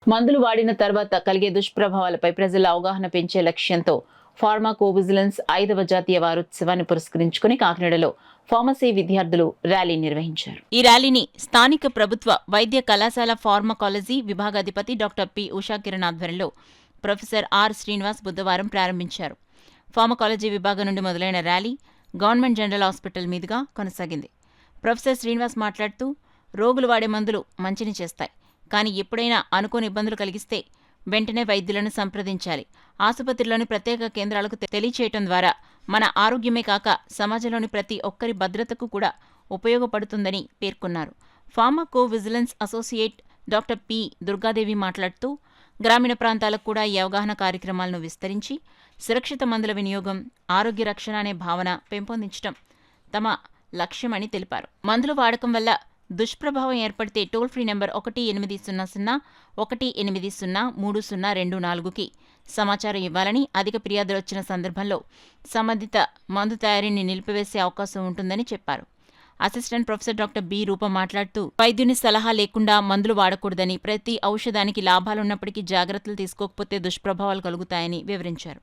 మందులు వాడిన తర్వాత కలిగే దుష్ప్రభావాలపై ప్రజల అవగాహన పెంచే లక్ష్యంతో ఫార్మాకోవిజిలెన్స్ 5వ జాతీయ వారోత్సవాన్ని పురస్కరించుకుని కాకినాడలో ఫార్మసీ విద్యార్థులు ర్యాలీ నిర్వహించారు. ఈ ర్యాలీని స్థానిక ప్రభుత్వ వైద్య కళాశాల ఫార్మకాలజీ విభాగాధిపతి డాక్టర్ పి ఉషాకిరణ్ ఆధ్వర్యంలో ప్రొఫెసర్ ఆర్ శ్రీనివాస్ బుధవారం ప్రారంభించారు. ఫార్మకాలజీ విభాగం నుండి మొదలైన ర్యాలీ గవర్నమెంట్ జనరల్ హాస్పిటల్ మీదుగా కొనసాగింది. ప్రొఫెసర్ శ్రీనివాస్ మాట్లాడుతూ, రోగులు వాడే మందులు మంచిని చేస్తాయి, కానీ ఎప్పుడైనా అనుకోని ఇబ్బందులు కలిగిస్తే వెంటనే వైద్యులను సంప్రదించాలి. ఆసుపత్రిలోని ప్రత్యేక కేంద్రాలకు తెలియచేయటం ద్వారా మన ఆరోగ్యమే కాక సమాజంలోని ప్రతి ఒక్కరి భద్రతకు కూడా ఉపయోగపడుతుందని పేర్కొన్నారు. Pharmacovigilance associate doctor P Durgadevi మాట్లాడుతూ, గ్రామీణ ప్రాంతాలకు కూడా ఈ అవగాహన కార్యక్రమాలను విస్తరించి సురక్షిత మందుల వినియోగం, ఆరోగ్య రక్షణ అనే భావన పెంపొందించడం తమ లక్ష్యమని తెలిపారు. మందుల వాడకం వల్ల దుష్ప్రభావం ఏర్పడితే టోల్ ఫ్రీ నెంబర్ 1800-180-3024కి సమాచారం ఇవ్వాలని, అధిక ఫిర్యాదులు వచ్చిన సందర్భంలో సంబంధిత మందు తయారీని నిలిపివేసే అవకాశం ఉంటుందని చెప్పారు. అసిస్టెంట్ ప్రొఫెసర్ డాక్టర్ బి రూప మాట్లాడుతూ, వైద్యుని సలహా లేకుండా మందులు వాడకూడదని, ప్రతి ఔషధానికి లాభాలున్నప్పటికీ జాగ్రత్తలు తీసుకోకపోతే దుష్ప్రభావాలు కలుగుతాయని వివరించారు.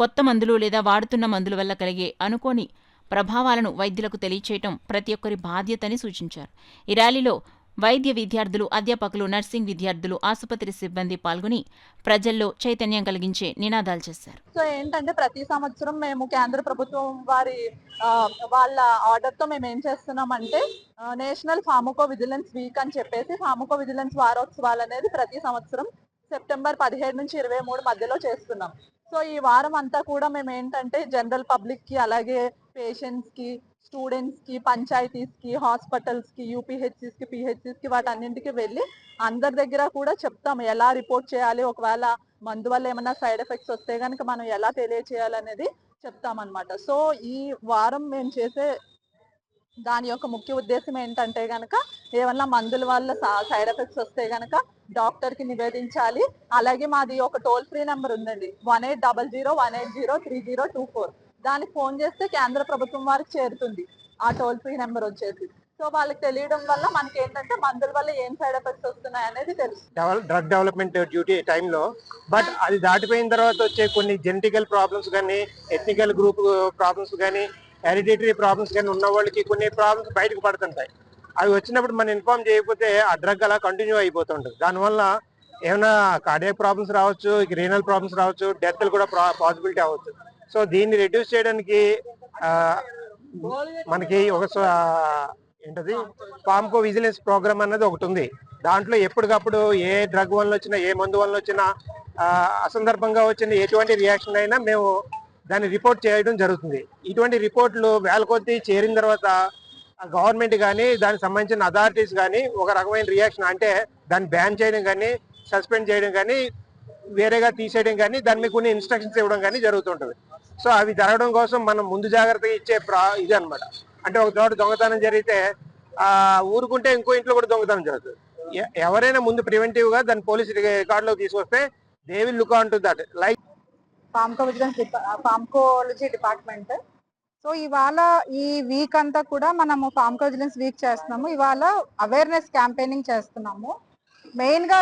కొత్త మందులు లేదా వాడుతున్న మందుల వల్ల కలిగే అనుకోని ప్రభావాలను వైద్యులకు తెలియచేయటం ప్రతి ఒక్కరి బాధ్యతని సూచించారు. ఈ ర్యాలీలో వైద్య విద్యార్థులు, అధ్యాపకులు, నర్సింగ్ విద్యార్థులు, ఆసుపత్రి సిబ్బంది పాల్గొని ప్రజల్లో చైతన్యం కలిగించే నినాదాలు చేశారు. సో ఏంటంటే ప్రతి సంవత్సరం మేము కేంద్ర ప్రభుత్వం వారి వాళ్ళ ఆర్డర్ తో మేము ఏం చేస్తున్నామంటే నేషనల్ ఫార్మకో విజిలెన్స్ వీక్ అని చెప్పేసి ఫార్మకో విజిలెన్స్ వారోత్సవాలు అనేది ప్రతి సంవత్సరం సెప్టెంబర్ 17 నుంచి 23 మధ్యలో చేస్తున్నాం. సో ఈ వారం అంతా కూడా మేము ఏంటంటే జనరల్ పబ్లిక్ కి, అలాగే పేషెంట్స్ కి, స్టూడెంట్స్ కి, పంచాయతీస్ కి, హాస్పిటల్స్ కి, యూపీహెచ్సిస్ కి, పిహెచ్సిస్ కి వాటన్నింటికి వెళ్ళి అందరి దగ్గర కూడా చెప్తాము ఎలా రిపోర్ట్ చేయాలి, ఒకవేళ మందు వల్ల ఏమైనా సైడ్ ఎఫెక్ట్స్ వస్తే కనుక మనం ఎలా తెలియచేయాలనేది చెప్తామన్నమాట. సో ఈ వారం మేము చేసే దాని యొక్క ముఖ్య ఉద్దేశం ఏంటంటే గనక ఏమన్నా మందుల వల్ల సైడ్ ఎఫెక్ట్స్ వస్తే గనక డాక్టర్ కి నివేదించాలి. అలాగే మాది ఒక టోల్ ఫ్రీ నెంబర్ ఉందండి, 1800-180-3024. దానికి ఫోన్ చేస్తే కేంద్ర ప్రభుత్వం వారికి చేరుతుంది ఆ టోల్ ఫ్రీ నెంబర్ వచ్చేసి. సో వాళ్ళకి తెలియడం వల్ల మనకి ఏంటంటే మందుల వల్ల ఏం సైడ్ ఎఫెక్ట్స్ వస్తున్నాయి అనేది తెలుసు. డ్రగ్ డెవలప్మెంట్ డ్యూటీ టైంలో బట్ అది దాటిపోయిన తర్వాత వచ్చే కొన్ని జెనెటికల్ ప్రాబ్లమ్స్ కానీ, ఎథనికల్ గ్రూప్ ప్రాబ్లమ్స్ కానీ, హెరిడిటరీ ప్రాబ్లమ్స్ కానీ ఉన్న వాళ్ళకి కొన్ని ప్రాబ్లమ్స్ బయటకు పడుతుంటాయి. అవి వచ్చినప్పుడు మనం ఇన్ఫార్మ్ చేయకపోతే ఆ డ్రగ్ అలా కంటిన్యూ అయిపోతుంటుంది. దానివల్ల ఏమైనా కార్డియాక్ ప్రాబ్లమ్స్ రావచ్చు, రీనల్ ప్రాబ్లమ్స్ రావచ్చు, డెత్లు కూడా పాసిబిలిటీ అవ్వచ్చు. సో దీన్ని రెడ్యూస్ చేయడానికి మనకి ఒక ఏంటది ఫార్మకో విజిలెన్స్ ప్రోగ్రామ్ అన్నది ఒకటి ఉంది. దాంట్లో ఎప్పటికప్పుడు ఏ డ్రగ్ వల్ల వచ్చినా, ఏ మందు వల్ల వచ్చినా, అసందర్భంగా వచ్చిన ఎటువంటి రియాక్షన్ అయినా మేము దాన్ని రిపోర్ట్ చేయడం జరుగుతుంది. ఇటువంటి రిపోర్ట్లు వేల కొద్దీ చేరిన తర్వాత గవర్నమెంట్ కానీ, దానికి సంబంధించిన అథారిటీస్ కానీ ఒక రకమైన రియాక్షన్, అంటే దాన్ని బ్యాన్ చేయడం కానీ, సస్పెండ్ చేయడం కానీ, వేరేగా తీసేయడం కానీ, దాని మీద కొన్ని ఇన్స్ట్రక్షన్స్ ఇవ్వడం కానీ జరుగుతుంటుంది. సో అవి జరగడం కోసం మనం ముందు జాగ్రత్తగా ఇచ్చే ఇది అనమాట. అంటే ఒక చోట దొంగతనం జరిగితే ఊరుకుంటే ఇంకో ఇంట్లో కూడా దొంగతనం జరుగుతుంది. ఎవరైనా ముందు ప్రివెంటివ్ గా దాన్ని పోలీస్ రికార్డులోకి తీసుకొస్తే they will look on to that. Like pharmacology department. So ఇవాళ ఈ వీక్ అంతా కూడా మనము ఫార్మకాలజిలెన్స్ వీక్ చేస్తున్నాము. ఇవాళ అవేర్నెస్ క్యాంపెయినింగ్ చేస్తున్నాము. మెయిన్ గా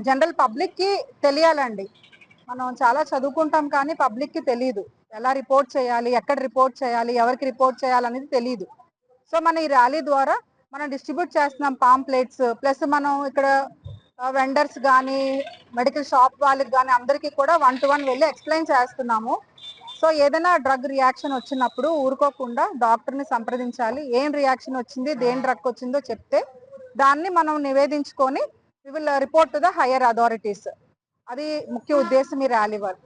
జనరల్ పబ్లిక్ కి తెలియాలండి. మనం చాలా చదువుకుంటాం కానీ పబ్లిక్ కి తెలియదు ఎలా రిపోర్ట్ చేయాలి, ఎక్కడ రిపోర్ట్ చేయాలి, ఎవరికి రిపోర్ట్ చేయాలి అనేది తెలియదు. సో మన ఈ ర్యాలీ ద్వారా మనం డిస్ట్రిబ్యూట్ చేస్తున్నాం పాంప్లెట్స్, ప్లస్ మనం ఇక్కడ వెండర్స్ కానీ, మెడికల్ షాప్ వాళ్ళకి కానీ అందరికీ కూడా 1-to-1 వెళ్ళి ఎక్స్ప్లెయిన్ చేస్తున్నాము. సో ఏదైనా డ్రగ్ రియాక్షన్ వచ్చినప్పుడు ఊరుకోకుండా డాక్టర్ని సంప్రదించాలి. ఏం రియాక్షన్ వచ్చింది, దేని డ్రగ్ వచ్చిందో చెప్తే దాన్ని మనం నివేదించుకొని we will report to the higher authorities. అది ముఖ్య ఉద్దేశం ఈ ర్యాలీ వల్ల.